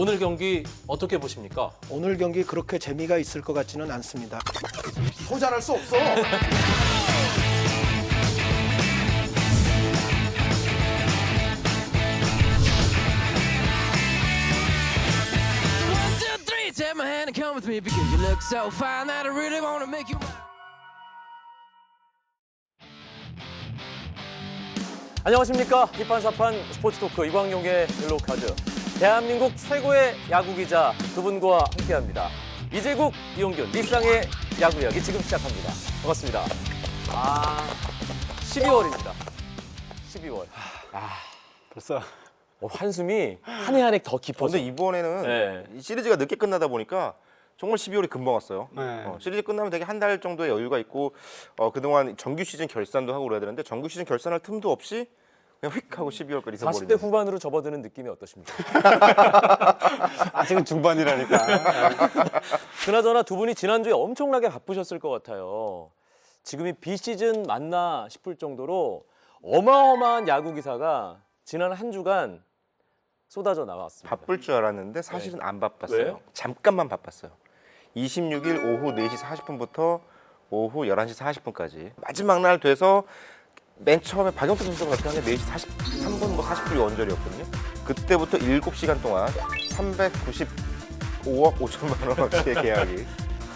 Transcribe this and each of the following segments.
오늘 경기 어떻게 보십니까? 오늘 경기 그렇게 재미가 있을 것 같지는 않습니다. 소잘할 수 없어. One, two, three, take my hand and come with me because you look so fine that I really want to make you mine. 안녕하십니까? 힙판사판 스포츠 토크 이광용의 옐로우카드. 대한민국 최고의 야구 기자 두 분과 함께합니다. 이재국, 이용균, 리쌍의 야구 이야기 지금 시작합니다. 반갑습니다. 12월입니다. 12월. 벌써 한숨이 한 해 한 해 더 깊어서. 근데 이번에는 네. 이 시리즈가 늦게 끝나다 보니까 정말 12월이 금방 왔어요. 네. 시리즈 끝나면 되게 한 달 정도의 여유가 있고 그동안 정규 시즌 결산도 하고 그래야 되는데 정규 시즌 결산할 틈도 없이 그냥 휙 하고 12월까지 있어버리는. 40대 후반으로 접어드는 느낌이 어떠십니까? 아직은 중반이라니까. 그나저나 두 분이 지난주에 엄청나게 바쁘셨을 것 같아요. 지금이 비시즌 맞나 싶을 정도로 어마어마한 야구 기사가 지난 한 주간 쏟아져 나왔습니다. 바쁠 줄 알았는데 사실은 안 바빴어요. 왜요? 잠깐만 바빴어요. 26일 오후 4시 40분부터 오후 11시 40분까지 마지막 날 돼서 맨 처음에 박용택 선수가 발표한 게 4시 43분 40분이 원절이었거든요. 그때부터 7시간 동안 395억 5천만 원어치의 계약이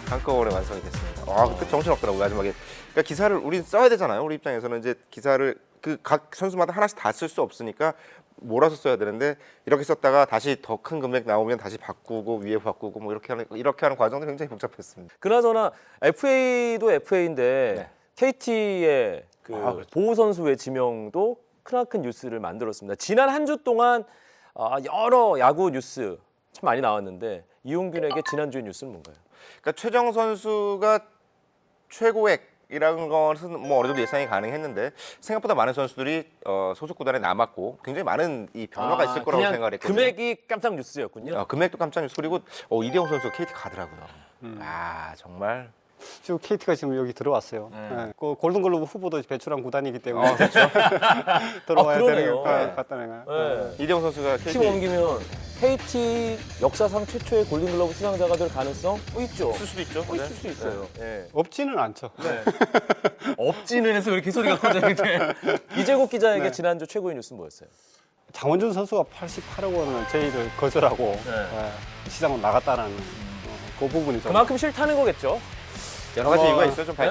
한꺼번에 완성이 됐습니다. 그때 정신없더라고요, 마지막에. 그러니까 기사를 우린 써야 되잖아요. 우리 입장에서는 이제 기사를 그 각 선수마다 하나씩 다 쓸 수 없으니까 몰아서 써야 되는데 이렇게 썼다가 다시 더 큰 금액 나오면 다시 바꾸고 위에 바꾸고 뭐 이렇게 하는 과정도 굉장히 복잡했습니다. 그나저나 FA도 FA인데 KT의 그 보호 선수의 지명도 크나큰 뉴스를 만들었습니다. 지난 한 주 동안 여러 야구 뉴스 참 많이 나왔는데 이용균에게 지난주의 뉴스는 뭔가요? 그러니까 최정 선수가 최고액이라는 것은 뭐 어느 정도 예상이 가능했는데 생각보다 많은 선수들이 소속 구단에 남았고 굉장히 많은 이 변화가 있을 거라고 그냥 생각을 했거든요. 금액이 깜짝 뉴스였군요. 금액도 깜짝 뉴스. 그리고 이대영 선수가 KT 가더라고요. 정말. 지금 KT가 지금 여기 들어왔어요. 네. 그 골든글러브 후보도 배출한 구단이기 때문에 그렇죠. 들어와야 그러네요. 되는 것 같다는 거예요. 네. 이대영 선수가 KT 팀 옮기면 KT 역사상 최초의 골든글러브 수상자가 될 가능성 있죠. 쓸 수도 있죠. 있을 수 있어요. 네. 없지는 않죠. 없지는 해서 왜 이렇게 소리가 커져요? 이재국 기자에게 지난주 최고의 뉴스는 뭐였어요? 장원준 선수가 88억 원을 제의를 거절하고 시장으로 나갔다는 그 부분이 좀 그만큼 싫다는 거겠죠? 여러 가지 이유가 있어요. 좀 네?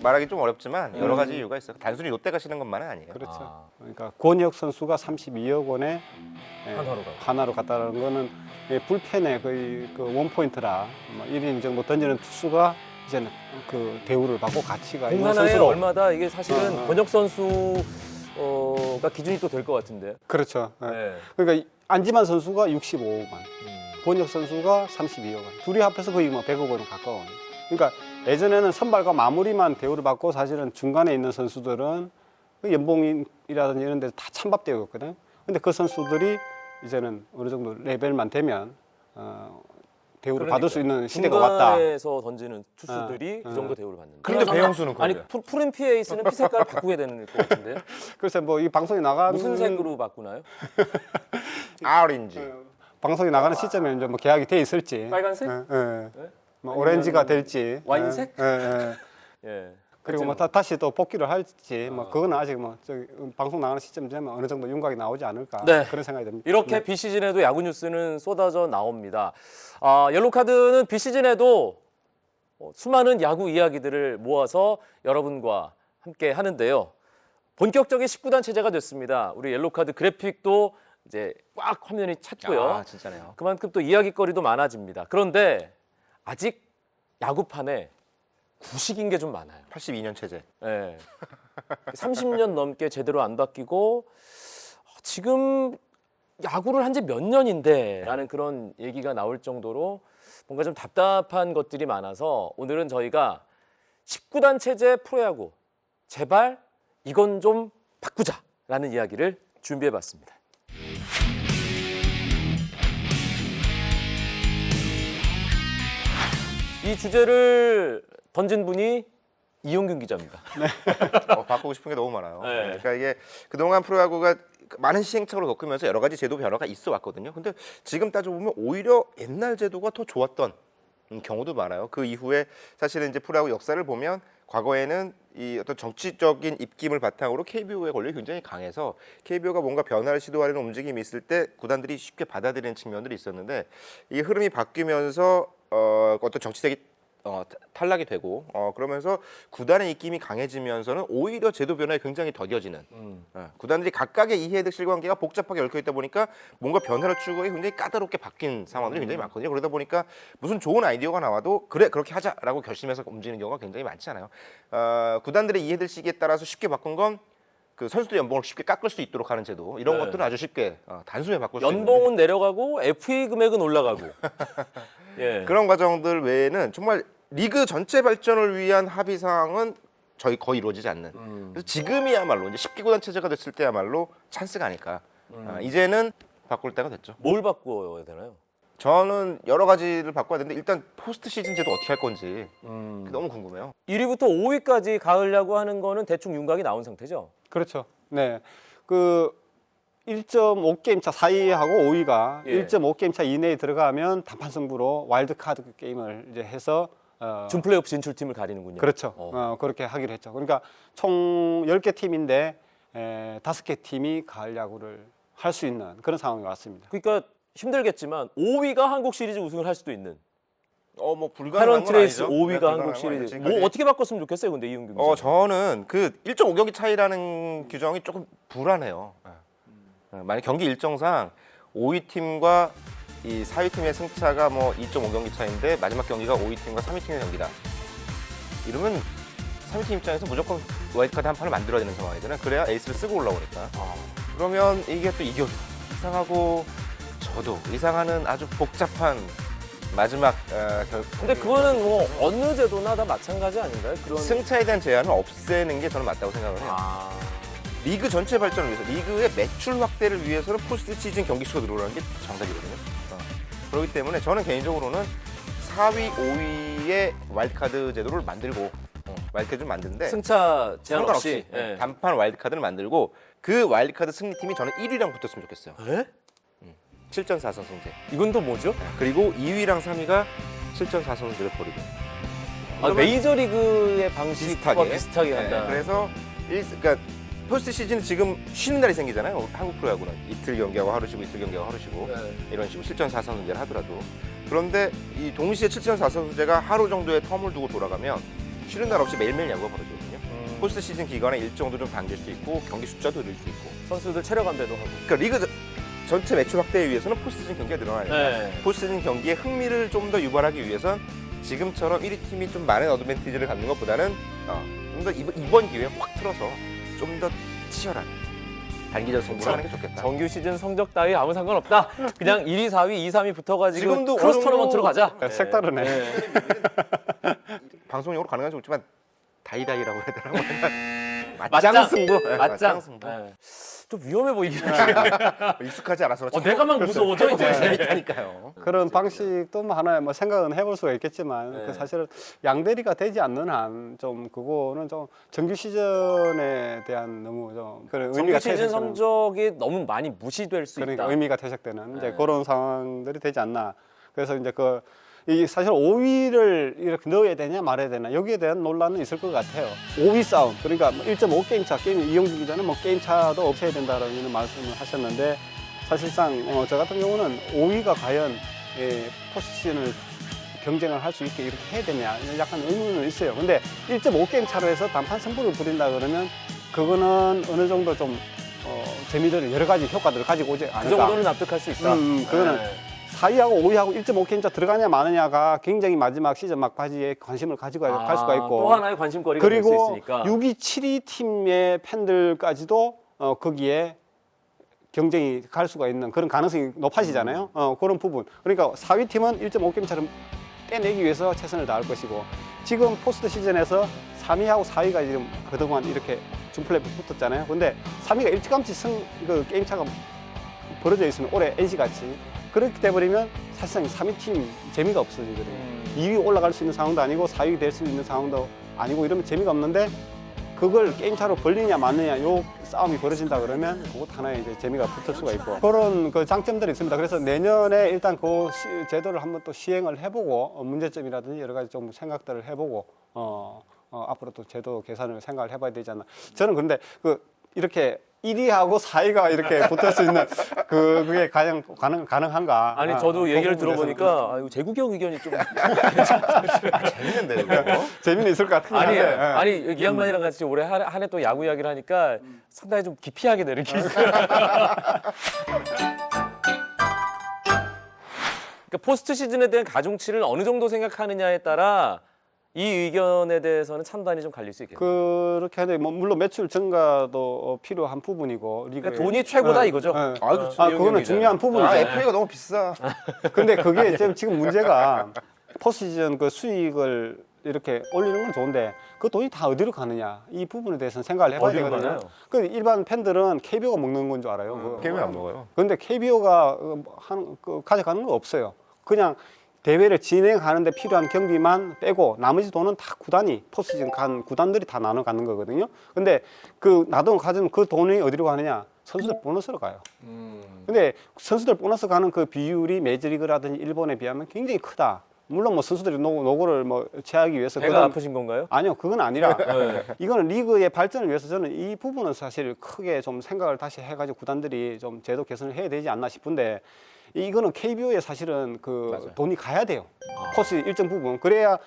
말하기 좀 어렵지만 여러 가지 이유가 있어요. 단순히 롯데가 싫은 것만은 아니에요. 그렇죠. 그러니까 권혁 선수가 32억 원에 하나로 갔다는 거는 불펜에 거의 그 원포인트라 1이닝 정도 던지는 투수가 이제는 그 대우를 받고 가치가 있는 공 하나에 선수로 얼마다 이게 사실은 권혁 선수가 기준이 또 될 것 같은데. 그렇죠. 네. 그러니까 안지만 선수가 65억 원, 권혁 선수가 32억 원, 둘이 합해서 거의 뭐 100억 원 가까운. 그러니까 예전에는 선발과 마무리만 대우를 받고 사실은 중간에 있는 선수들은 그 연봉이라든지 이런 데서 다 찬밥되었거든요. 근데 그 선수들이 이제는 어느 정도 레벨만 되면 대우를 받을 수 있는 시대가 왔다. 중간에서 던지는 투수들이 그 정도 대우를 받는다. 그런데 배영수는 아니 그러게요. 푸른 피에이스는 피 색깔을 바꾸게 되는 것 같은데 그래서 뭐 이 방송이 나가는 무슨 색으로 바꾸나요? 오렌지. 방송이 나가는 시점에 이제 뭐 계약이 돼 있을지. 빨간색? 뭐 오렌지가 될지. 와인색? 예. 그리고 뭐 다시 또 복귀를 할지 뭐 그거는 아직 뭐 저기 방송 나가는 시점 되면 어느 정도 윤곽이 나오지 않을까 네. 그런 생각이 듭니다. 이렇게 비시즌에도 야구 뉴스는 쏟아져 나옵니다. 옐로카드는 비시즌에도 수많은 야구 이야기들을 모아서 여러분과 함께 하는데요. 본격적인 19단 체제가 됐습니다. 우리 옐로카드 그래픽도 이제 꽉 화면이 찼고요. 진짜네요. 그만큼 또 이야기거리도 많아집니다. 그런데 아직 야구판에 구식인 게 좀 많아요. 82년 체제. 예. 30년 넘게 제대로 안 바뀌고 지금 야구를 한 지 몇 년인데 라는 그런 얘기가 나올 정도로 뭔가 좀 답답한 것들이 많아서 오늘은 저희가 19단 체제 프로야구 제발 이건 좀 바꾸자라는 이야기를 준비해봤습니다. 이 주제를 던진 분이 이용균 기자입니다. 바꾸고 싶은 게 너무 많아요. 네. 그러니까 이게 그동안 프로야구가 많은 시행착오를 겪으면서 여러 가지 제도 변화가 있어 왔거든요. 근데 지금 따져보면 오히려 옛날 제도가 더 좋았던 경우도 많아요. 그 이후에 사실은 이제 프로야구 역사를 보면 과거에는 이 어떤 정치적인 입김을 바탕으로 KBO의 권력이 굉장히 강해서 KBO가 뭔가 변화를 시도하려는 움직임이 있을 때 구단들이 쉽게 받아들이는 측면들이 있었는데 이 흐름이 바뀌면서 어떤 정치적인 탈락이 되고 그러면서 구단의 입김이 강해지면서는 오히려 제도 변화에 굉장히 더뎌지는 구단들이 각각의 이해득 실관계가 복잡하게 얽혀 있다 보니까 뭔가 변화를 추구하기 굉장히 까다롭게 바뀐 상황들이 굉장히 많거든요. 그러다 보니까 무슨 좋은 아이디어가 나와도 그래 그렇게 하자라고 결심해서 움직이는 경우가 굉장히 많지 않아요. 구단들의 이해득 시기에 따라서 쉽게 바꾼 건 그 선수들 연봉을 쉽게 깎을 수 있도록 하는 제도 이런 네. 것들은 아주 쉽게 단숨에 바꿀 수 있는 연봉은 내려가고 FA 금액은 올라가고. 예. 그런 과정들 외에는 정말 리그 전체 발전을 위한 합의 사항은 거의 이루어지지 않는. 그래서 지금이야말로 이제 10기구단 체제가 됐을 때야말로 찬스가 아닐까. 이제는 바꿀 때가 됐죠. 뭘 바꿔야 되나요? 저는 여러 가지를 바꿔야 되는데 일단 포스트 시즌 제도 어떻게 할 건지 그게 너무 궁금해요. 1위부터 5위까지 가려고 하는 거는 대충 윤곽이 나온 상태죠. 그렇죠. 네. 그 1.5게임 차 4위하고 5위가 예. 1.5게임 차 이내에 들어가면 단판 승부로 와일드 카드 게임을 이제 해서 준 플레이오프 진출팀을 가리는군요. 그렇죠. 그렇게 하기로 했죠. 그러니까 총 10개 팀인데 5개 팀이 가을 야구를 할 수 있는 그런 상황이 왔습니다. 그러니까 힘들겠지만 5위가 한국 시리즈 우승을 할 수도 있는. 뭐 불가능한 패런 건 트레이스 아니죠. 5위가 네, 한국 불가능한 건 시리즈. 아니죠. 뭐 어떻게 바꿨으면 좋겠어요, 근데 이은규 기자. 저는 그 1.5경기 차이라는 규정이 조금 불안해요. 만약 경기 일정상 5위 팀과 이 4위 팀의 승차가 뭐 2.5경기 차인데 마지막 경기가 5위 팀과 3위 팀의 경기다. 이러면 3위 팀 입장에서 무조건 와일드카드 한 판을 만들어야 되는 상황이잖아요. 그래야 에이스를 쓰고 올라오니까. 그러면 이게 또 이겨도 이상하고 저도 이상하는 아주 복잡한 마지막 근데 그거는 뭐 어느 제도나 다 마찬가지 아닌가요? 그런 승차에 대한 제한을 없애는 게 저는 맞다고 생각을 해요. 리그 전체 발전을 위해서, 리그의 매출 확대를 위해서는 포스트 시즌 경기 수가 늘어나는 게 정답이거든요. 그렇기 때문에 저는 개인적으로는 4위, 5위의 와일드카드 제도를 만들고 와일드카드를 만드는데 승차 제한 상관없이 없이. 예. 단판 와일드카드를 만들고 그 와일드카드 승리팀이 저는 1위랑 붙었으면 좋겠어요. 에? 7전 4선 승제. 이건 또 뭐죠? 그리고 2위랑 3위가 7전 4선 승제를 벌이고. 메이저리그의 방식과 비슷하게 한다. 네, 그래서 그러니까 포스트 시즌은 지금 쉬는 날이 생기잖아요. 한국 프로야구는 이틀 경기하고 하루 쉬고 이틀 경기하고 하루 쉬고 이런 식으로 7전 4선 승제를 하더라도 그런데 이 동시에 7전 4선 승제가 하루 정도의 텀을 두고 돌아가면 쉬는 날 없이 매일매일 야구가 벌어지거든요. 포스트 시즌 기간에 일정도 좀 당길 수 있고 경기 숫자도 늘 수 있고 선수들 체력 안배도 하고. 그러니까 리그 전체 매출 확대에 위해서는 포스트 시즌 경기가 늘어나야 됩니다. 네. 포스트 시즌 경기의 흥미를 좀 더 유발하기 위해선 지금처럼 1위 팀이 좀 많은 어드밴티지를 갖는 것보다는 좀 더 이번 기회에 확 틀어서 좀 더 치열한 단기전 승부를 하는 게 좋겠다. 정규 시즌 성적 따위 아무 상관없다. 그냥 1위, 4위, 2, 3위 붙어가지고 지금도 크로스 어느 토너먼트로 정도- 가자. 색다르네. 방송용으로 가능한지 모르지만 다이다이라고 해야 되나? 맞짱 승부. 네, 맞짱. 승부. 네. 좀 위험해 보이긴 하네. 익숙하지 않아서 그렇지. 내가 막 무서워져 이제. 재밌다니까요. 그런 방식도 뭐 하나의 뭐 생각은 해볼 수가 있겠지만 네. 그 사실은 양대리가 되지 않는 한 좀 그거는 좀 정규 시즌에 대한 너무 좀 그런 정규 의미가 시즌 퇴색되는- 성적이 너무 많이 무시될 수 그러니까 있다. 의미가 퇴색되는 이제 네. 그런 상황들이 되지 않나. 그래서 이제 이 사실 5위를 이렇게 넣어야 되냐 말아야 되나 여기에 대한 논란은 있을 것 같아요. 5위 싸움 그러니까 1.5게임 차 게임 이용주 기자는 뭐 게임 차도 없애야 된다라는 말씀을 하셨는데 사실상 저 같은 경우는 5위가 과연 포스트 시즌을 경쟁을 할 수 있게 이렇게 해야 되냐 약간 의문은 있어요. 근데 1.5게임 차로 해서 단판 승부를 부린다 그러면 그거는 어느 정도 좀 재미를 여러 가지 효과들을 가지고 오지 않을까. 그 정도는 납득할 수 있다. 그거는 네. 4위하고 5위하고 1.5게임 차 들어가냐 마느냐가 굉장히 마지막 시즌 막바지에 관심을 가지고 갈 수가 있고 또 하나의 관심거리가 될 수 그리고 있으니까. 6위, 7위 팀의 팬들까지도 거기에 경쟁이 갈 수가 있는 그런 가능성이 높아지잖아요. 그런 부분. 그러니까 4위 팀은 1.5게임 차를 떼내기 위해서 최선을 다할 것이고 지금 포스트 시즌에서 3위하고 4위가 지금 그동안 이렇게 준플레이오프 붙었잖아요. 근데 3위가 일찌감치 그 게임 차가 벌어져 있으면 올해 NC같이 그렇게 돼버리면 사실상 3위 팀 재미가 없어지거든요. 2위 올라갈 수 있는 상황도 아니고 4위 될 수 있는 상황도 아니고 이러면 재미가 없는데 그걸 게임차로 벌리냐 마느냐 요 싸움이 벌어진다 그러면 그것 하나에 이제 재미가 붙을 수가 있고 그런 그 장점들이 있습니다. 그래서 내년에 일단 그 제도를 한번 또 시행을 해보고 문제점이라든지 여러 가지 좀 생각들을 해보고 앞으로 또 제도 개선을 생각을 해봐야 되지 않나. 저는 그런데 이렇게 1위하고 4위가 이렇게 붙을 수 있는 그게 가능한가? 아니 저도 얘기를 그 부분에서는 들어보니까 이거 재국이 형 의견이 좀 재밌는데 이거. 재미는 있을 것 같긴 아니 한데. 아니 이 양반이랑 같이 올해 한 해 또 야구 이야기를 하니까 상당히 좀 기피하게 되는 게 있어요. 그러니까 포스트 시즌에 대한 가중치를 어느 정도 생각하느냐에 따라 이 의견에 대해서는 찬반이 좀 갈릴 수 있겠네요. 그렇게 하는데 뭐 물론 매출 증가도 필요한 부분이고 리그에 그러니까 돈이 최고다 이거죠. 아, 그렇죠. 그거는 중요한 부분이죠. 아, FA가 너무 비싸. 근데 그게 지금 문제가 포스트 시즌 그 수익을 이렇게 올리는 건 좋은데 그 돈이 다 어디로 가느냐 이 부분에 대해서는 생각을 해봐야 어디로 되거든요. 가나요? 그 일반 팬들은 KBO가 먹는 건 줄 알아요. 그거. 게임을 안 먹어요. 근데 KBO가 가져가는 거 없어요. 그냥 대회를 진행하는데 필요한 경비만 빼고 나머지 돈은 다 구단이 포스트시즌 간 구단들이 다 나눠 갖는 거거든요. 근데 그 나도 가지면 그 돈이 어디로 가느냐? 선수들 보너스로 가요. 근데 선수들 보너스 가는 그 비율이 메이저리그라든지 일본에 비하면 굉장히 크다. 물론 뭐 선수들이 노고를 뭐 취하기 위해서 배가 아프신 건가요? 아니요, 그건 아니라 네. 이거는 리그의 발전을 위해서 저는 이 부분은 사실 크게 좀 생각을 다시 해가지고 구단들이 좀 제도 개선을 해야 되지 않나 싶은데 이거는 KBO에 사실은 돈이 가야 돼요. 코스 일정 부분 그래야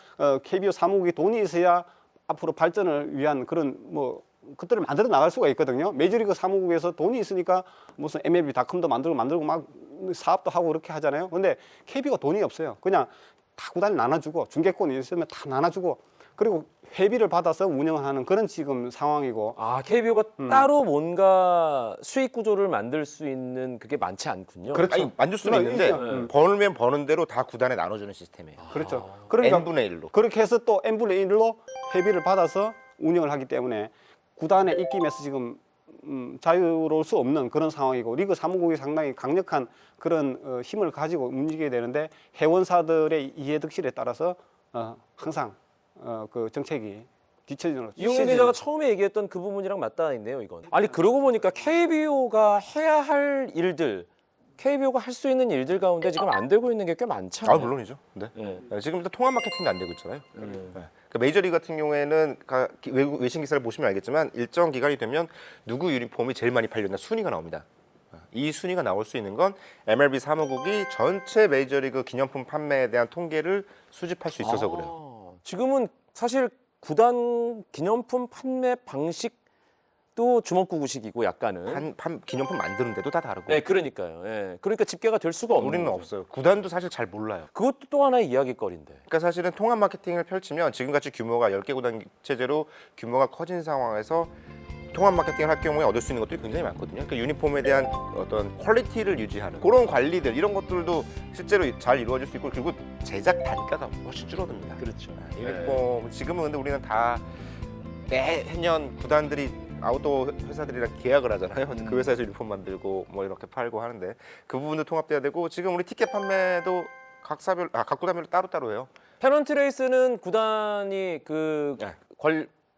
KBO 사무국이 돈이 있어야 앞으로 발전을 위한 그런 뭐 그들을 만들어 나갈 수가 있거든요. 메이저리그 사무국에서 돈이 있으니까 무슨 MLB.com도 만들고 막 사업도 하고 그렇게 하잖아요. 근데 KBO가 돈이 없어요. 그냥 다 구단이 나눠주고 중개권이 있으면 다 나눠주고 그리고 회비를 받아서 운영하는 그런 지금 상황이고 아 KBO가 따로 뭔가 수익 구조를 만들 수 있는 그게 많지 않군요. 그렇죠. 아니, 만들 수는 있는데 벌면 버는 대로 다 구단에 나눠주는 시스템이에요. 그렇죠. 그러니까 n분의 1로. 그렇게 해서 또 n분의 1로 회비를 받아서 운영을 하기 때문에 구단의 입김에서 지금 자유로울 수 없는 그런 상황이고 리그 사무국이 상당히 강력한 그런 힘을 가지고 움직여야 되는데 회원사들의 이해득실에 따라서 항상 그 정책이 뒤처지는 이용민 기자가 처음에 얘기했던 그 부분이랑 맞닿아 있네요, 이건. 아니 그러고 보니까 KBO가 해야 할 일들, KBO가 할 수 있는 일들 가운데 지금 안 되고 있는 게 꽤 많잖아요. 아 물론이죠. 네. 네. 지금 일단 통합 마케팅도 안 되고 있잖아요. 네. 그러니까 메이저리그 같은 경우에는 외신 기사를 보시면 알겠지만 일정 기간이 되면 누구 유니폼이 제일 많이 팔렸나 순위가 나옵니다. 이 순위가 나올 수 있는 건 MLB 사무국이 전체 메이저리그 기념품 판매에 대한 통계를 수집할 수 있어서 그래요. 지금은 사실 구단 기념품 판매 방식도 주먹구구식이고 약간은. 기념품 만드는데도 다 다르고. 네, 그러니까요. 예. 그러니까 집계가 될 수가 없는 우리는 거죠. 없어요. 구단도 사실 잘 몰라요. 그것도 또 하나의 이야기거리인데. 그러니까 사실은 통합 마케팅을 펼치면 지금같이 규모가 10개 구단 체제로 규모가 커진 상황에서 통합 마케팅을 할 경우에 얻을 수 있는 것들이 굉장히 많거든요. 그러니까 유니폼에 대한 어떤 퀄리티를 유지하는 그런 관리들 이런 것들도 실제로 잘 이루어질 수 있고 그리고 제작 단가가 훨씬 줄어듭니다. 그렇죠. 유니폼 지금은 근데 우리는 다 매년 구단들이 아웃도어 회사들이랑 계약을 하잖아요. 그 회사에서 유니폼 만들고 뭐 이렇게 팔고 하는데 그 부분도 통합돼야 되고 지금 우리 티켓 판매도 각 구단별로 따로따로 해요. 페넌트 레이스는 구단이 네.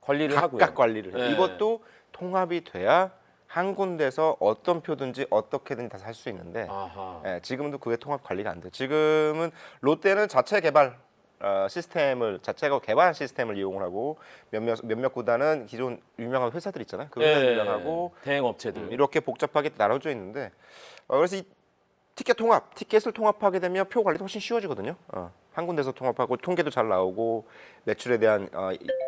관리를 하고요. 각각 관리를 해요. 네. 이것도 통합이 돼야 한 군데서 어떤 표든지 어떻게든 다 살 수 있는데 아하. 지금도 그게 통합 관리가 안 돼. 지금은 롯데는 자체 개발 시스템을 자체가 개발한 시스템을 이용을 하고 몇몇 구단은 기존 유명한 회사들 있잖아요. 그 회사 유명하고 대행 업체들. 이렇게 복잡하게 나눠져 있는데 그래서 이 티켓을 통합하게 되면 표 관리도 훨씬 쉬워지거든요. 한 군데서 통합하고 통계도 잘 나오고 매출에 대한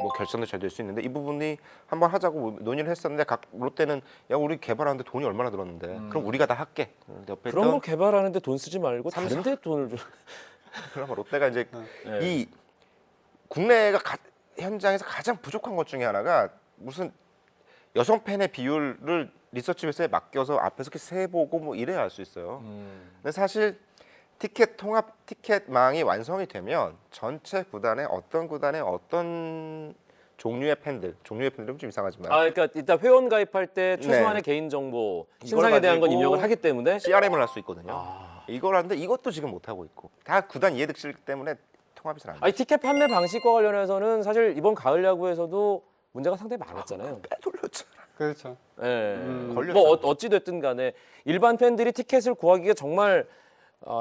뭐 결산도 잘 될 수 있는데 이 부분이 한번 하자고 논의를 했었는데 각 롯데는 야 우리 개발하는데 돈이 얼마나 들었는데 그럼 우리가 다 할게. 옆에 그런 있던 거 개발하는데 돈 쓰지 말고 다른 데 돈을 좀. 그러면 롯데가 이제 네. 이 국내가 현장에서 가장 부족한 것 중에 하나가 무슨 여성 팬의 비율을 리서치 회사에 맡겨서 앞에서 이렇게 세보고 뭐 이래야 할 수 있어요. 근데 사실 티켓망이 완성이 되면 전체 구단의 어떤 종류의 팬들은 좀 이상하지만 그러니까 일단 회원 가입할 때 최소한의 개인 정보, 신상에 대한 건 가지고 입력을 하기 때문에 CRM을 할 수 있거든요. 이걸 하는데 이것도 지금 못 하고 있고 다 구단 이해득실 때문에 통합이 잘 안 돼요. 아니 티켓 판매 방식과 관련해서는 사실 이번 가을 야구에서도 문제가 상당히 많았잖아요. 돌렸죠. 그렇죠. 예. 걸렸죠. 뭐 어찌 됐든 간에 일반 팬들이 티켓을 구하기가 정말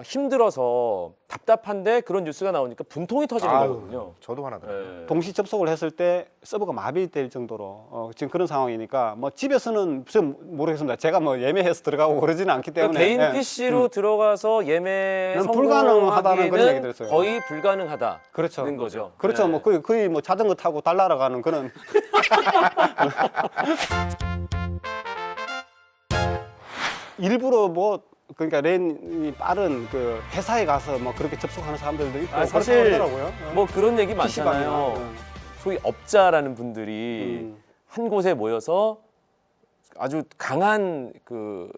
힘들어서 답답한데 그런 뉴스가 나오니까 분통이 터지는 아유. 거거든요. 저도 화나더라고요. 예. 동시 접속을 했을 때 서버가 마비될 정도로 지금 그런 상황이니까 뭐 집에서는 좀 모르겠습니다. 제가 뭐 예매해서 들어가고 그러지는 않기 때문에 그러니까 개인 예. PC로 들어가서 예매 는 불가능하다는 그런 얘기 성공하기는 들었어요. 거의 불가능하다는 그렇죠. 거죠. 그렇죠. 예. 뭐 거의 뭐 자전거 타고 달 날아가는 그런 일부러 뭐 그러니까 랜이 빠른 그 회사에 가서 뭐 그렇게 접속하는 사람들도 있고 사실 그렇더라고요. 뭐 그런 얘기 PC방이나, 많잖아요. 소위 업자라는 분들이 한 곳에 모여서 아주 강한 그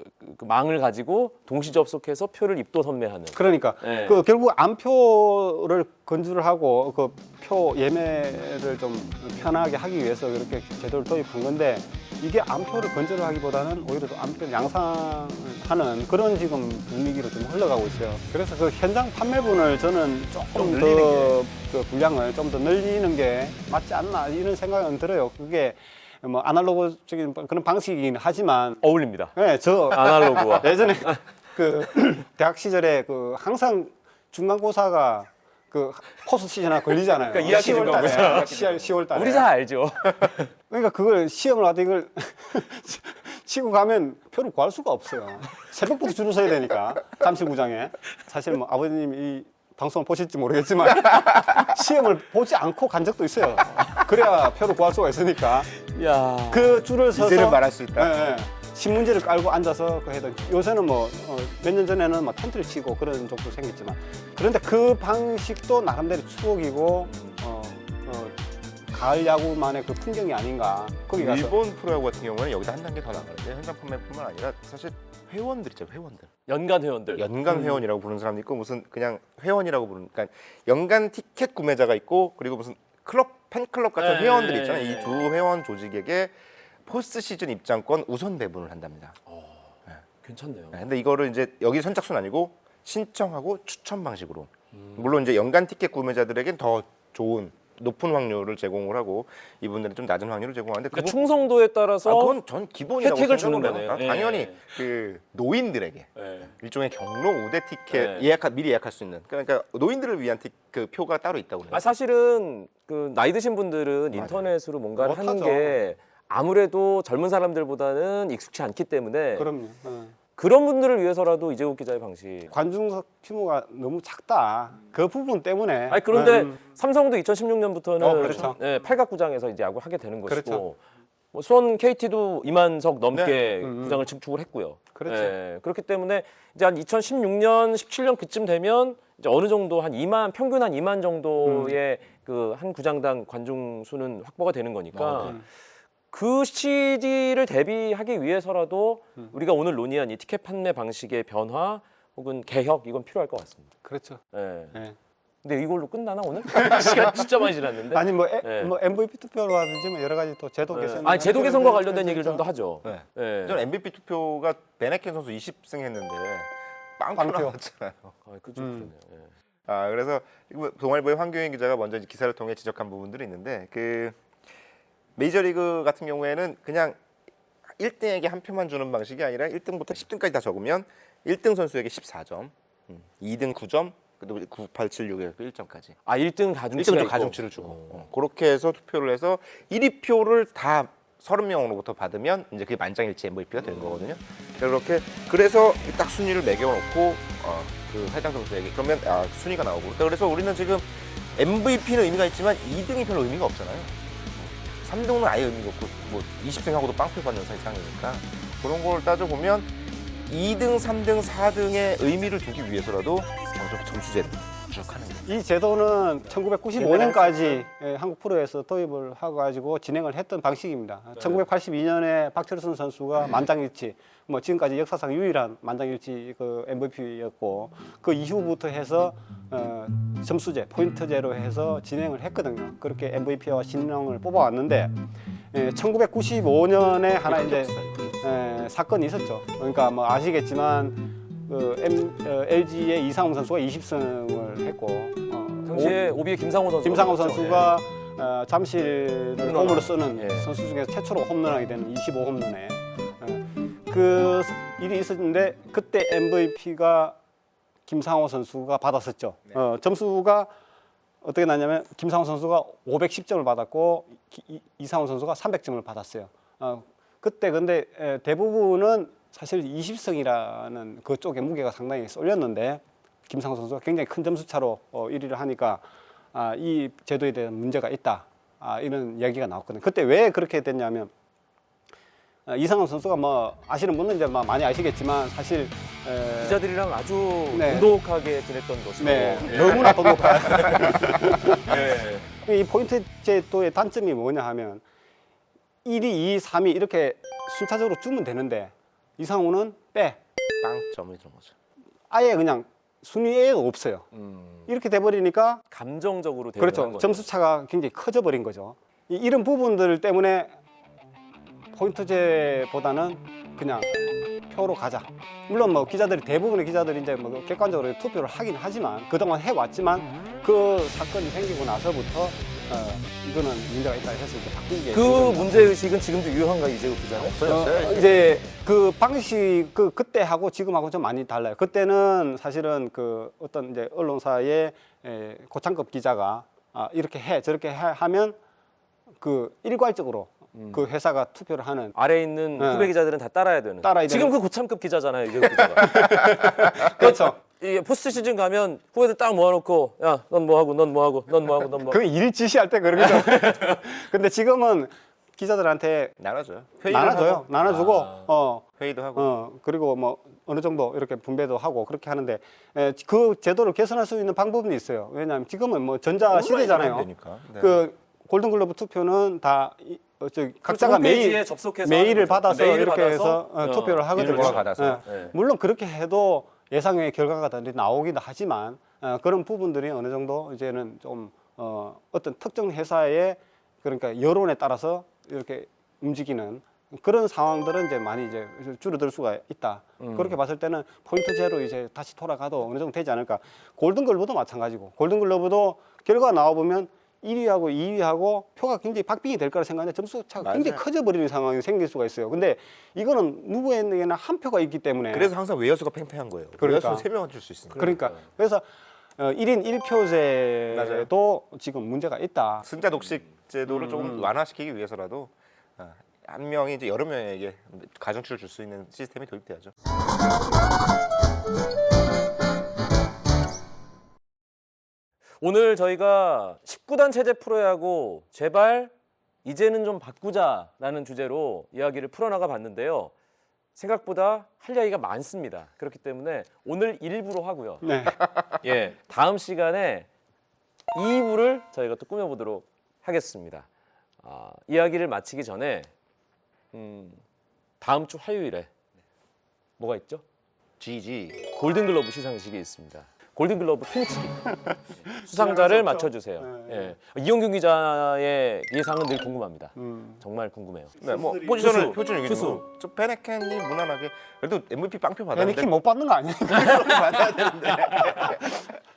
망을 가지고 동시 접속해서 표를 입도선매하는. 그러니까 네. 그 결국 암표를 건조를 하고 그 표 예매를 좀 편하게 하기 위해서 그렇게 제도를 도입한 건데 이게 암표를 건조를 하기보다는 오히려 또 암표를 양산하는 그런 지금 분위기로 좀 흘러가고 있어요. 그래서 그 현장 판매분을 저는 조금 더 그 분량을 좀 더 늘리는 게 맞지 않나 이런 생각은 들어요. 그게 뭐 아날로그적인 그런 방식이긴 하지만 어울립니다. 네, 저 아날로그와. 예전에 그 대학 시절에 그 항상 중간고사가 그 포스트 시즌에 걸리잖아요. 그러니까 2학기 10월 달에. 중간고사. 10월 달에. 우리 다 알죠. 그러니까 그걸 시험을 하다 이걸 치고 가면 표를 구할 수가 없어요. 새벽부터 줄을 서야 되니까 잠실구장에. 사실 뭐 아버님이 이 방송을 보실지 모르겠지만 시험을 보지 않고 간 적도 있어요. 그래야 표를 구할 수가 있으니까. 야. 그 줄을 서서 이제는 말할 수 있다. 예, 예. 신문지를 깔고 앉아서 그 해던 요새는 뭐 몇 년 전에는 뭐 텐트를 치고 그런 적도 생겼지만 그런데 그 방식도 나름대로 추억이고 가을 야구만의 그 풍경이 아닌가 거기 가서 일본 프로야구 같은 경우는 여기다 한 단계 더 나가는데 현장 판매뿐만 아니라 사실 회원들 있죠. 회원들. 연간 회원들. 연간 회원이라고 부르는 사람도 있고 무슨 그냥 회원이라고 부르는 그러니까 연간 티켓 구매자가 있고 그리고 무슨 클럽 팬클럽 같은 네. 회원들이 있잖아요. 이 두 회원 조직에게 포스트 시즌 입장권 우선 배분을 한답니다. 괜찮네요. 네, 근데 이거를 이제 여기 선착순 아니고 신청하고 추천 방식으로 물론 이제 연간 티켓 구매자들에겐 더 좋은 높은 확률을 제공을 하고 이분들은 좀 낮은 확률을 제공하는데 그러니까 그거- 충성도에 따라서 그건 전 기본이라고 혜택을 생각을 주는 해요. 거네요. 당연히 예. 그 노인들에게 예. 일종의 경로 우대 티켓 네. 미리 예약할 수 있는 그러니까 노인들을 위한 그 표가 따로 있다고 그래요. 사실은 그 나이 드신 분들은 인터넷으로 뭔가를 하는 못하죠. 게 아무래도 젊은 사람들보다는 익숙치 않기 때문에 그럼요. 그런 분들을 위해서라도 이재국 기자의 방식. 관중석 규모가 너무 작다. 그 부분 때문에. 아니 그런데 삼성도 2016년부터는 그렇죠. 팔각구장에서 이제 야구를 하게 되는 것이고 그렇죠. 뭐 수원 KT도 2만석 넘게 네. 구장을 증축을 했고요. 그렇죠. 예, 그렇기 때문에 이제 한 2016년, 17년 그쯤 되면 이제 어느 정도 한 2만 평균 한 2만 정도의 그 한 구장당 관중 수는 확보가 되는 거니까 그 시기를 대비하기 위해서라도 우리가 오늘 논의한 이 티켓 판매 방식의 변화 혹은 개혁 이건 필요할 것 같습니다. 그렇죠. 예. 네. 근데 이걸로 끝나나 오늘? 시간 진짜 많이 지났는데. 아니 뭐, 네. 뭐 MVP 투표라든지 뭐 여러 가지 또 제도 개선. 아니 제도 개선과 관련된 얘기를 좀 더 하죠. 네. 예. 저는 MVP 투표가 베네켄 선수 20승 했는데 빵표 빵표. 나왔잖아요. 아, 그죠, 그러네요. 예. 아 그래서 이거 동아일보의 황교익 기자가 먼저 이제 기사를 통해 지적한 부분들이 있는데 그 메이저리그 같은 경우에는 그냥 1등에게 한 표만 주는 방식이 아니라 1등부터 10등까지 다 적으면 1등 선수에게 14점, 2등 9점, 그리고 9, 8, 7, 6에 1점까지. 아 1등 가중치가 1등 있고. 가중치를 주고 그렇게 해서 투표를 해서 1위 표를 다 30명으로부터 받으면 이제 그게 만장일치 MVP가 되는 거거든요. 그래서 딱 순위를 매겨놓고 그 해당 선수에게 그러면 순위가 나오고 그래서 우리는 지금 MVP는 의미가 있지만 2등이 별로 의미가 없잖아요. 3등은 아예 의미가 없고 뭐 20등하고도 빵표 받는 상황이니까 그런 걸 따져보면 2등, 3등, 4등의 의미를 두기 위해서라도 점수제를 쭉 하는 거예요. 이 제도는 1995년까지 한국 프로에서 도입을 하고 진행을 했던 방식입니다. 1982년에 박철순 선수가 만장일치, 뭐 지금까지 역사상 유일한 만장일치 그 MVP였고 그 이후부터 해서 점수제, 포인트제로 해서 진행을 했거든요. 그렇게 MVP와 신인왕을 뽑아왔는데 1995년에 하나 이제 사건이 있었죠. 그러니까 뭐 아시겠지만 LG의 이상훈 선수가 20승을 했고 당시에 오비의 김상호 선수. 김상호 선수가 잠실을 홈으로 쓰는 예. 선수 중에서 최초로 홈런하게 된 25홈런에 그 일이 있었는데 그때 MVP가 김상호 선수가 받았었죠. 점수가 어떻게 나냐면 김상호 선수가 510점을 받았고 이상호 선수가 300점을 받았어요. 그때 근데 대부분은 사실 20승이라는 그쪽에 무게가 상당히 쏠렸는데 김상호 선수가 굉장히 큰 점수 차로 1위를 하니까 이 제도에 대한 문제가 있다. 이런 얘기가 나왔거든요. 그때 왜 그렇게 됐냐면 이상호 선수가 뭐 아시는 분은 이제 많이 아시겠지만 사실 기자들이랑 아주 네. 돈독하게 지냈던 것이고 너무나 똑똑한 네. 이 포인트 제도의 단점이 뭐냐 하면 1위, 2위, 3위 이렇게 순차적으로 주면 되는데 이상호는 빵점을 이런 거죠. 아예 그냥 순위에 없어요. 이렇게 돼버리니까 감정적으로 대응하는 그렇죠. 거죠. 점수 차가 굉장히 커져버린 거죠. 이런 부분들 때문에 포인트제보다는 그냥 표로 가자. 물론 뭐 대부분의 기자들이 이제 뭐 객관적으로 투표를 하긴 하지만 그동안 해왔지만 그 사건이 생기고 나서부터 이거는 문제가 있다 해서 이제 바꾸게. 그 문제 의식은 지금도 유효한가 이재국 기자는? 없어졌어요. 이제 그 방식 그때하고 지금하고 좀 많이 달라요. 그때는 사실은 그 어떤 이제 언론사의 고창급 기자가 이렇게 해 저렇게 하면 그 일괄적으로 그 회사가 투표를 하는 아래에 있는 네. 후배 기자들은 다 따라야 되는. 따라야 지금 되는. 그 고참급 기자잖아요 이재국 기자가. 그렇죠. 이 포스트 시즌 가면 후배들 딱 모아놓고 야 넌 뭐 하고 넌 뭐 하고 넌 뭐 하고 넌 뭐. 그 일 지시할 때 그러겠죠. 근데 지금은 기자들한테 나눠줘요. 나눠주고 회의도 하고. 그리고 뭐 어느 정도 이렇게 분배도 하고 그렇게 하는데 그 제도를 개선할 수 있는 방법은 있어요. 왜냐하면 지금은 뭐 전자 시대잖아요. 되니까. 네. 그 골든글러브 투표는 다 각자가 홈페이지에 접속해서 메일을 하는 거죠. 받아서 메일을 이렇게 받아서, 해서 투표를 하거든요. 일부러 받아서. 네. 물론 그렇게 해도 예상외의 결과가 다 나오기도 하지만 그런 부분들이 어느 정도 이제는 좀 어떤 특정 회사의 그러니까 여론에 따라서 이렇게 움직이는 그런 상황들은 이제 많이 이제 줄어들 수가 있다. 그렇게 봤을 때는 포인트제로 이제 다시 돌아가도 어느 정도 되지 않을까. 골든글러브도 마찬가지고 골든글러브도 결과가 나와 보면 1위하고 2위하고 표가 굉장히 박빙이 될 거라 생각하는데 점수 차가 굉장히 커져버리는 상황이 생길 수가 있어요. 근데 이거는 누구에게나 한 표가 있기 때문에 그래서 항상 외야수가 팽팽한 거예요. 그러니까. 외야수는 3명은 줄 수 있으니까. 그러니까 그래서 1인 1표제도 지금 문제가 있다. 승자 독식 제도를 조금 완화시키기 위해서라도 한 명이 이제 여러 명에게 가중치를 줄 수 있는 시스템이 도입돼야죠. 오늘 저희가 19단 체제 프로야구 제발 이제는 좀 바꾸자라는 주제로 이야기를 풀어나가 봤는데요. 생각보다 할 이야기가 많습니다. 그렇기 때문에 오늘 1부로 하고요. 네. 예, 다음 시간에 2부를 저희가 또 꾸며보도록 하겠습니다. 이야기를 마치기 전에 다음 주 화요일에 뭐가 있죠? GG. 골든글러브 시상식이 있습니다. 골든글러브 핀치기 수상자를 맞춰주세요. 네. 예. 이용균 기자의 예상은 늘 궁금합니다. 정말 궁금해요. 네, 뭐 포지션을 투수. 표준 투수. 얘기죠. 저 베네켄이 무난하게 그래도 MVP 빵표 받았는데 베네킨 못 받는 거 아니에요? 받아야 되는데.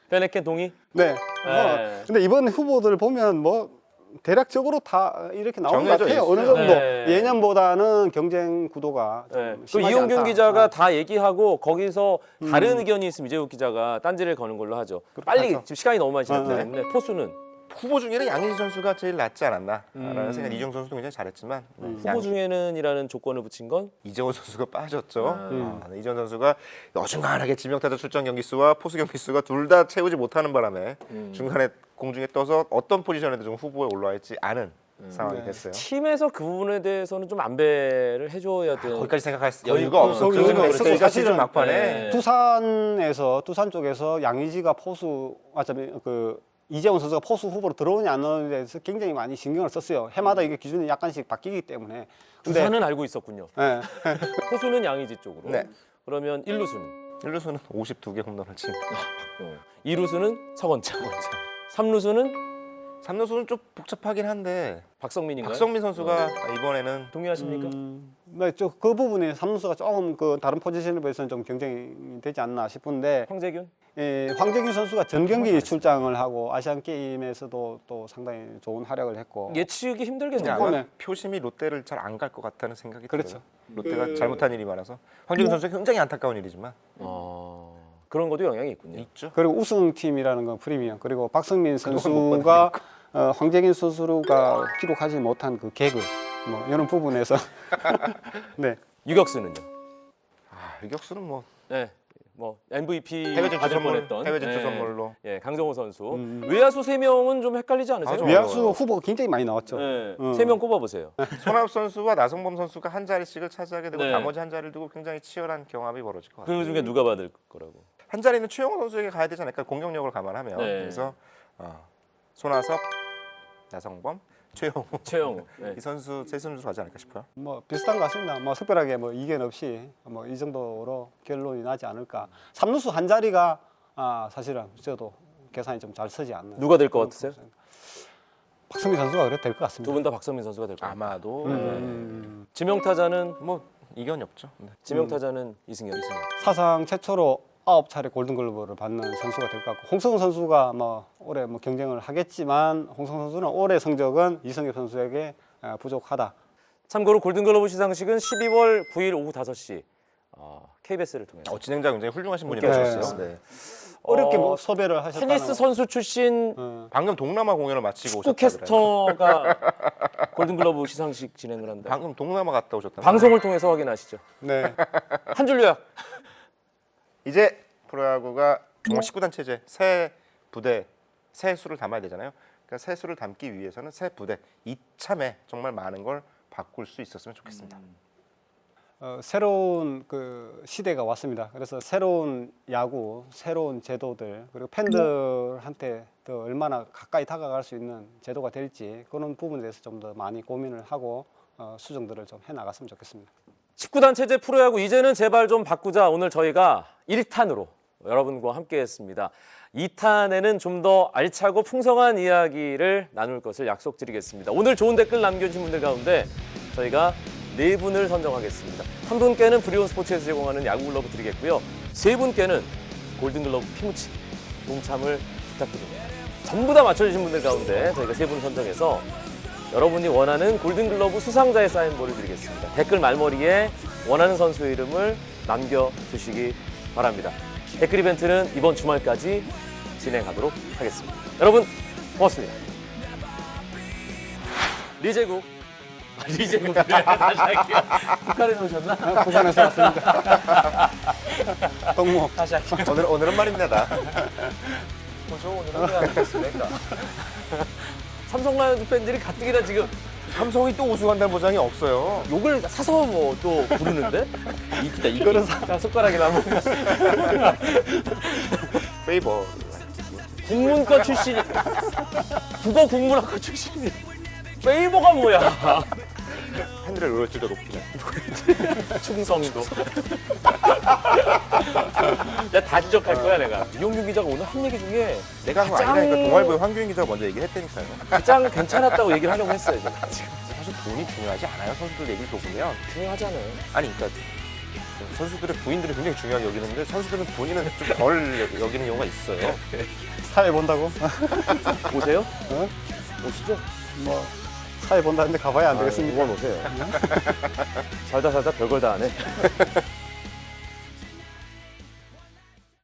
페네켄 동의? 네. 네. 근데 이번 후보들 보면 뭐 대략적으로 다 이렇게 나오는 것 정해져 같아요. 있어요. 어느 정도 네. 예년보다는 경쟁 구도가 좀 네. 그 심하지 이용균 않다. 기자가 다 얘기하고 거기서 다른 의견이 있으면 이재욱 기자가 딴지를 거는 걸로 하죠. 빨리 하죠. 지금 시간이 너무 많이 지났기 네. 때문에 포수는 후보 중에는 양의지 선수가 제일 낫지 않았나라는 생각. 이정 선수도 굉장히 잘했지만 후보 중에는이라는 조건을 붙인 건 이정훈 선수가 빠졌죠. 이정훈 선수가 어중간하게 지명타자 출전 경기 수와 포수 경기 수가 둘 다 채우지 못하는 바람에 중간에 공중에 떠서 어떤 포지션에도 좀 후보에 올라와 있지 않은 상황이 됐어요. 팀에서 그 부분에 대해서는 좀 안배를 해줘야 되는. 거기까지 생각할 여유가 없어. 거기서 그중에 그랬어요. SK가 사실은 시즌 막판에 네. 두산 쪽에서 양의지가 포수 그 이재원 선수가 포수 후보로 들어오냐 안 들어오냐에 대해서 굉장히 많이 신경을 썼어요. 해마다 이게 기준이 약간씩 바뀌기 때문에. 근데 두산은 알고 있었군요. 네. 포수는 양의지 쪽으로. 네. 그러면 1루수는? 1루수는 52개 홈런을 친. 2루수는 서건창. 3루수는 3루수는 좀 복잡하긴 한데 박성민인가요? 박성민 선수가 이번에는 동의하십니까? 네, 그 부분이 삼루수가 조금 그 다른 포지션에 비해서는 좀 경쟁이 되지 않나 싶은데 황재균? 황재균 선수가 전 경기 출장을 하고 아시안 게임에서도 또 상당히 좋은 활약을 했고 예측이 힘들겠네요. 아마 보면. 표심이 롯데를 잘 안 갈 것 같다는 생각이 그렇죠. 들어요. 롯데가 잘못한 일이 많아서 황재균 선수 굉장히 안타까운 일이지만 그런 것도 영향이 있군요. 있죠. 그리고 우승팀이라는 건 프리미엄 그리고 박성민 선수가 황재균 선수가 기록하지 못한 그 개그 뭐 이런 부분에서 네. 유격수는요? 유격수는 뭐 네. 뭐 MVP 해외 진출 받을 선물, 뻔했던 해외 진출 네. 선물로. 예, 강정호 선수. 외야수 3명은 좀 헷갈리지 않으세요? 아주 외야수 후보가 굉장히 많이 나왔죠. 네. 3명 꼽아보세요. 손아섭 선수와 나성범 선수가 한 자리씩을 차지하게 되고 네. 나머지 한 자리를 두고 굉장히 치열한 경합이 벌어질 것 같아요. 그 중에 누가 받을 거라고? 한 자리는 최영호 선수에게 가야 되지 않을까 공격력을 감안하면 네. 그래서 손아섭, 나성범, 최영호 최영우. 네. 이 선수 세 선수로 가지 않을까 싶어요. 뭐 비슷한 것 같습니다. 뭐 특별하게 뭐 이견 없이 뭐 이 정도로 결론이 나지 않을까. 3루수 한 자리가 사실은 저도 계산이 좀 잘 서지 않는. 누가 될 것 같으세요? 박성민 선수가 그래도 될 것 두 같습니다. 분 다 박성민 선수가 될 것 같아요. 아마도 지명타자는 뭐 이견이 없죠. 네. 지명타자는 이승엽. 사상 최초로 9차례 골든글러브를 받는 선수가 될 것 같고 홍성훈 선수가 뭐 올해 뭐 경쟁을 하겠지만 홍성훈 선수는 올해 성적은 이승엽 선수에게 부족하다. 참고로 골든글러브 시상식은 12월 9일 오후 5시 KBS를 통해서 진행자 굉장히 훌륭하신 분이라고 네. 하셨어요. 네. 어렵게 뭐 섭외를 하셨다는 테니스 선수 출신 방금 동남아 공연을 마치고 축구 오셨다고 그래요. 캐스터가 골든글러브 시상식 진행을 한다. 방금 동남아 갔다 오셨다. 방송을 통해서 확인하시죠. 네. 한 줄 요약. 이제 프로야구가 정말 19단 체제 새 부대 새 수를 담아야 되잖아요. 그러니까 새 수를 담기 위해서는 새 부대 이참에 정말 많은 걸 바꿀 수 있었으면 좋겠습니다. 새로운 그 시대가 왔습니다. 그래서 새로운 야구, 새로운 제도들 그리고 팬들한테 더 얼마나 가까이 다가갈 수 있는 제도가 될지 그런 부분에 대해서 좀 더 많이 고민을 하고 수정들을 좀 해나갔으면 좋겠습니다. 19단 체제 프로야구 이제는 제발 좀 바꾸자. 오늘 저희가 1탄으로 여러분과 함께했습니다. 2탄에는 좀 더 알차고 풍성한 이야기를 나눌 것을 약속드리겠습니다. 오늘 좋은 댓글 남겨주신 분들 가운데 저희가 4분을 선정하겠습니다. 한 분께는 브리온 스포츠에서 제공하는 야구 글러브 드리겠고요. 3분께는 골든글러브 피무치 동참을 부탁드립니다. 전부 다 맞춰주신 분들 가운데 저희가 3분 선정해서 여러분이 원하는 골든글러브 수상자의 사인볼을 드리겠습니다. 댓글 말머리에 원하는 선수의 이름을 남겨주시기 바랍니다. 댓글 이벤트는 이번 주말까지 진행하도록 하겠습니다. 여러분 고맙습니다. 리제국. 리제국. 다시 할게요. 북한에서 오셨나? 부산에서 왔습니다. 동무. 다시 할게요. 오늘은 말입니다. 저 오늘은 왜 하겠습니까? 삼성 라이온즈 팬들이 가뜩이나 지금 삼성이 또 우승한다는 보장이 없어요. 욕을 사서 뭐 또 부르는데? 이기다 이거는 자 숟가락이나 한번 페이버. 국문과 출신이 국어 국문학과 출신이 페이버가 뭐야? 팬들의 로열티가 높긴 해. 충성도. 내가 다 지적할 거야 내가. 이용규 기자가 오늘 한 얘기 중에 내가 한 거 아니라니까 동아일보의 황규인 기자가 먼저 얘기했다니까요. 가장 괜찮았다고 얘기를 하려고 했어요 제가. 사실 돈이 중요하지 않아요. 선수들 얘기를 들어보면. 중요하잖아요. 아니 그러니까 선수들의 부인들이 굉장히 중요하게 여기는데 선수들은 본인은 좀 덜 여기는 경우가 있어요. 사회 본다고? 오세요? 어? 오시죠? 뭐 사회 본다는데 가봐야 안 되겠습니까? 오세요. 살다 별걸 다 안 해.